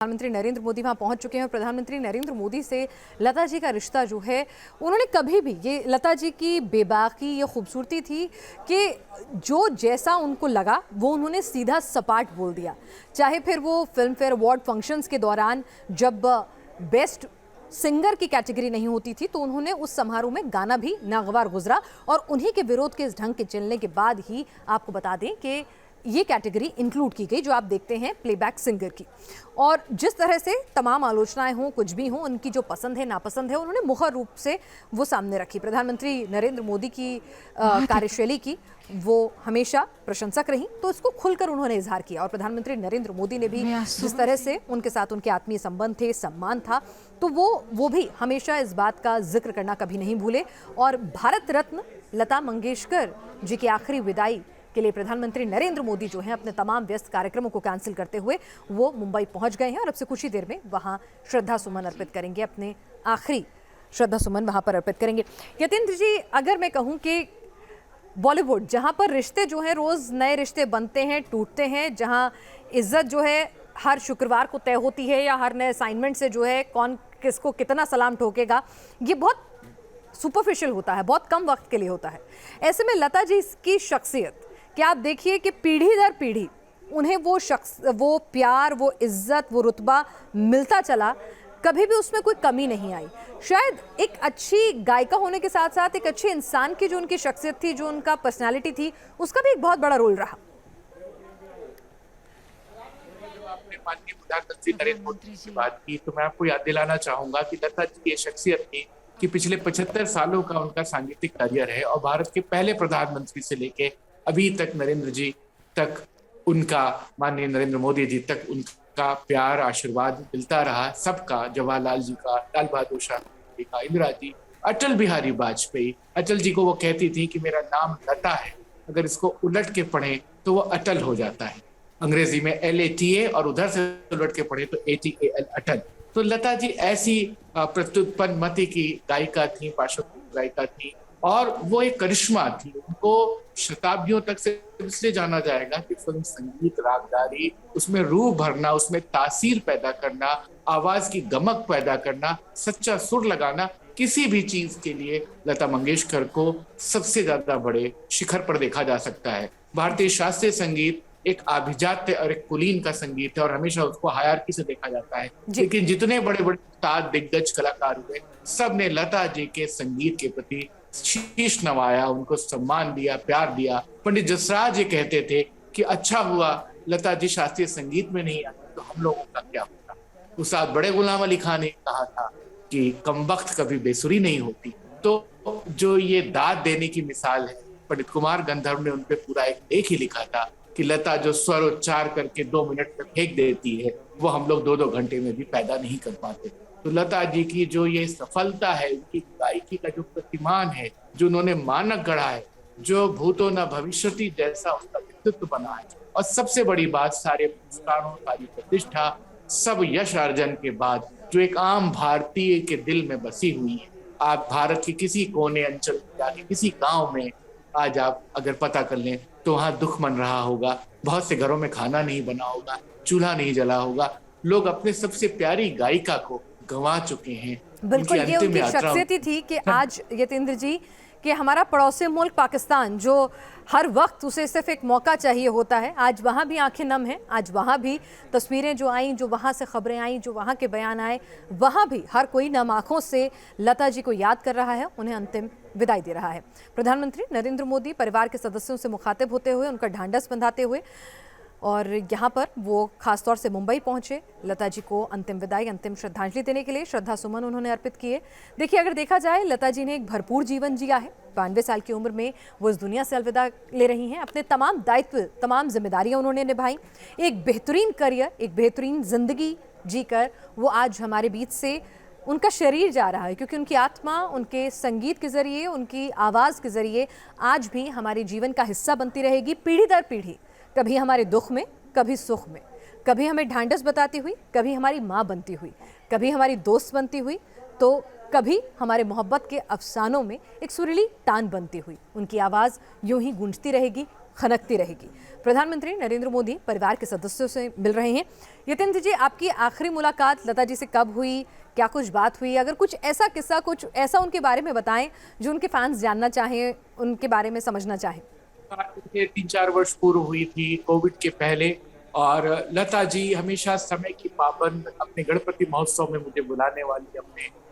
प्रधानमंत्री नरेंद्र मोदी वहां पहुंच चुके हैं और प्रधानमंत्री नरेंद्र मोदी से लता जी का रिश्ता जो है, उन्होंने कभी भी, ये लता जी की बेबाकी ये खूबसूरती थी कि जो जैसा उनको लगा वो उन्होंने सीधा सपाट बोल दिया। चाहे फिर वो फिल्म फेयर अवार्ड फंक्शंस के दौरान जब बेस्ट सिंगर की कैटेगरी नहीं होती थी तो उन्होंने उस समारोह में गाना भी नागवार गुजरा और उन्हीं के विरोध के इस ढंग के चलने के बाद ही आपको बता दें कि ये कैटेगरी इंक्लूड की गई जो आप देखते हैं प्लेबैक सिंगर की। और जिस तरह से तमाम आलोचनाएं हों, कुछ भी हों, उनकी जो पसंद है नापसंद है उन्होंने मुखर रूप से वो सामने रखी। प्रधानमंत्री नरेंद्र मोदी की कार्यशैली की वो हमेशा प्रशंसक रही, तो इसको खुलकर उन्होंने इजहार किया। और प्रधानमंत्री नरेंद्र मोदी ने भी जिस तरह से उनके साथ उनके आत्मीय संबंध थे, सम्मान था, तो वो भी हमेशा इस बात का जिक्र करना कभी नहीं भूले। और भारत रत्न लता मंगेशकर जी की आखिरी विदाई के लिए प्रधानमंत्री नरेंद्र मोदी जो हैं अपने तमाम व्यस्त कार्यक्रमों को कैंसिल करते हुए वो मुंबई पहुंच गए हैं और अब से कुछ ही देर में वहां श्रद्धा सुमन अर्पित करेंगे, अपने आखिरी श्रद्धा सुमन वहां पर अर्पित करेंगे। यतीन्द्र जी, अगर मैं कहूं कि बॉलीवुड जहां पर रिश्ते जो हैं रोज नए रिश्ते बनते हैं, टूटते हैं, जहां इज्जत जो है हर शुक्रवार को तय होती है या हर नए असाइनमेंट से जो है कौन किसको कितना सलाम ठोकेगा, ये बहुत सुपरफिशियल होता है, बहुत कम वक्त के लिए होता है। ऐसे में लता जी की शख्सियत क्या आप देखिए कि पीढ़ी दर पीढ़ी उन्हें वो प्यार, वो इज्जत, वो रुतबा मिलता चला, कभी भी उसमें कोई कमी नहीं आई। शायद एक अच्छी गायिका होने के साथ साथ एक अच्छे इंसान की जो उनकी शख्सियत थी, जो उनका पर्सनालिटी थी, उसका भी एक बहुत बड़ा रोल रहा। आपने माननीय प्रधानमंत्री नरेंद्र मोदी की बात की तो मैं आपको याद दिलाना चाहूंगा कि लता जी की शख्सियत थी कि पिछले 75 सालों का उनका सांगीतिक करियर है और भारत के पहले प्रधानमंत्री से लेके अभी तक नरेंद्र जी तक उनका, माननीय नरेंद्र मोदी जी तक उनका प्यार आशीर्वाद मिलता रहा। सबका, जवाहरलाल जी का, लाल बहादुर शास्त्री जी का, इंदिरा जी, अटल बिहारी वाजपेयी। अटल जी को वो कहती थी कि मेरा नाम लता है, अगर इसको उलट के पढ़ें तो वो अटल हो जाता है। अंग्रेजी में LATA और उधर से उलट के पढ़े तो ATAL, अटल। तो लता जी ऐसी प्रत्युत्पन्न मति की गायिका थी, पार्श्व गायिका थी और वो एक करिश्मा थी। उनको शताब्दियों तक से इसलिए जाना जाएगा कि फिल्म, संगीत, रागदारी, उसमें रूह भरना, उसमें तासीर पैदा करना, आवाज की गमक पैदा करना, सच्चा सुर लगाना, किसी भी चीज के लिए लता मंगेशकर को सबसे ज्यादा बड़े शिखर पर देखा जा सकता है। भारतीय शास्त्रीय संगीत एक आभिजात्य और एक कुलीन का संगीत है और हमेशा उसको हायरार्की से देखा जाता है, लेकिन जितने बड़े बड़े उस्ताद, दिग्गज कलाकार हुए, सब ने लता जी के संगीत के प्रति शीश नवाया, उनको सम्मान दिया, प्यार दिया। पंडित जसराज ये कहते थे कि अच्छा हुआ लता जी शास्त्रीय संगीत में नहीं आती तो हम लोगों का क्या होता। उस्ताद बड़े गुलाम अली खान ने कहा था कि कमबख्त कभी बेसुरी नहीं होती। तो जो ये दाद देने की मिसाल है, पंडित कुमार गंधर्व ने उनपे पूरा एक लेख ही लिखा था कि लता जो स्वर उच्चार करके 2 मिनट में फेंक देती है वो हम लोग 2-2 घंटे में भी पैदा नहीं कर पाते। तो लता जी की जो ये सफलता है, उनकी गायकी का जो प्रतिमान है, जो उन्होंने मानक गढ़ा है, जो भूतो न भविष्यति जैसा उसका व्यक्तित्व बना है, और सबसे बड़ी बात, सारे पुरस्कारों, सारी प्रतिष्ठा, सब यश अर्जन के बाद जो एक आम भारतीय के दिल में बसी हुई है। आप भारत के किसी कोने अंचल में जाके किसी गांव में आज आप अगर पता कर लें तो वहां दुख मन रहा होगा, बहुत से घरों में खाना नहीं बना होगा, चूल्हा नहीं जला होगा, लोग अपने सबसे प्यारी गायिका को गंवा चुके हैं। बिल्कुल, ये उनकी शख्सियत ही थी कि आज यतीन्द्र जी कि हमारा पड़ोसी मुल्क पाकिस्तान जो हर वक्त उसे सिर्फ एक मौका चाहिए होता है, आज वहाँ भी आंखें नम हैं, आज वहाँ भी तस्वीरें जो आईं, जो वहाँ से खबरें आईं, जो वहाँ के बयान आए, वहाँ भी हर कोई नम आँखों से लता जी को याद कर रहा है, उन्हें अंतिम विदाई दे रहा है। प्रधानमंत्री नरेंद्र मोदी परिवार के सदस्यों से मुखातिब होते हुए, उनका ढांढस बंधाते हुए, और यहाँ पर वो खासतौर से मुंबई पहुंचे लता जी को अंतिम विदाई, अंतिम श्रद्धांजलि देने के लिए। श्रद्धा सुमन उन्होंने अर्पित किए। देखिए, अगर देखा जाए लता जी ने एक भरपूर जीवन जिया है। 92 साल की उम्र में वो इस दुनिया से अलविदा ले रही हैं। अपने तमाम दायित्व, तमाम जिम्मेदारियां उन्होंने निभाई। एक बेहतरीन करियर, एक बेहतरीन जिंदगी जीकर वो आज हमारे बीच से उनका शरीर जा रहा है, क्योंकि उनकी आत्मा उनके संगीत के जरिए, उनकी आवाज़ के जरिए आज भी हमारे जीवन का हिस्सा बनती रहेगी, पीढ़ी दर पीढ़ी। कभी हमारे दुख में, कभी सुख में, कभी हमें ढांढस बताती हुई, कभी हमारी माँ बनती हुई, कभी हमारी दोस्त बनती हुई, तो कभी हमारे मोहब्बत के अफसानों में एक सुरीली टान बनती हुई। उनकी आवाज़ यूं ही गूंजती रहेगी खनकती रहेगी। प्रधानमंत्री नरेंद्र मोदी परिवार के सदस्यों से मिल रहे हैं। यतेंद्र जी, आपकी आखिरी मुलाकात लता जी से कब हुई, क्या कुछ बात हुई? अगर कुछ ऐसा किस्सा, कुछ ऐसा उनके बारे में बताएं जो उनके फैंस जानना चाहें, उनके बारे में समझना चाहें। 3-4 वर्ष पूर्व हुई थी कोविड के पहले, और लता जी हमेशा समय की पाबंद, अपने गणपति महोत्सव में मुझे बुलाने वाली, अपने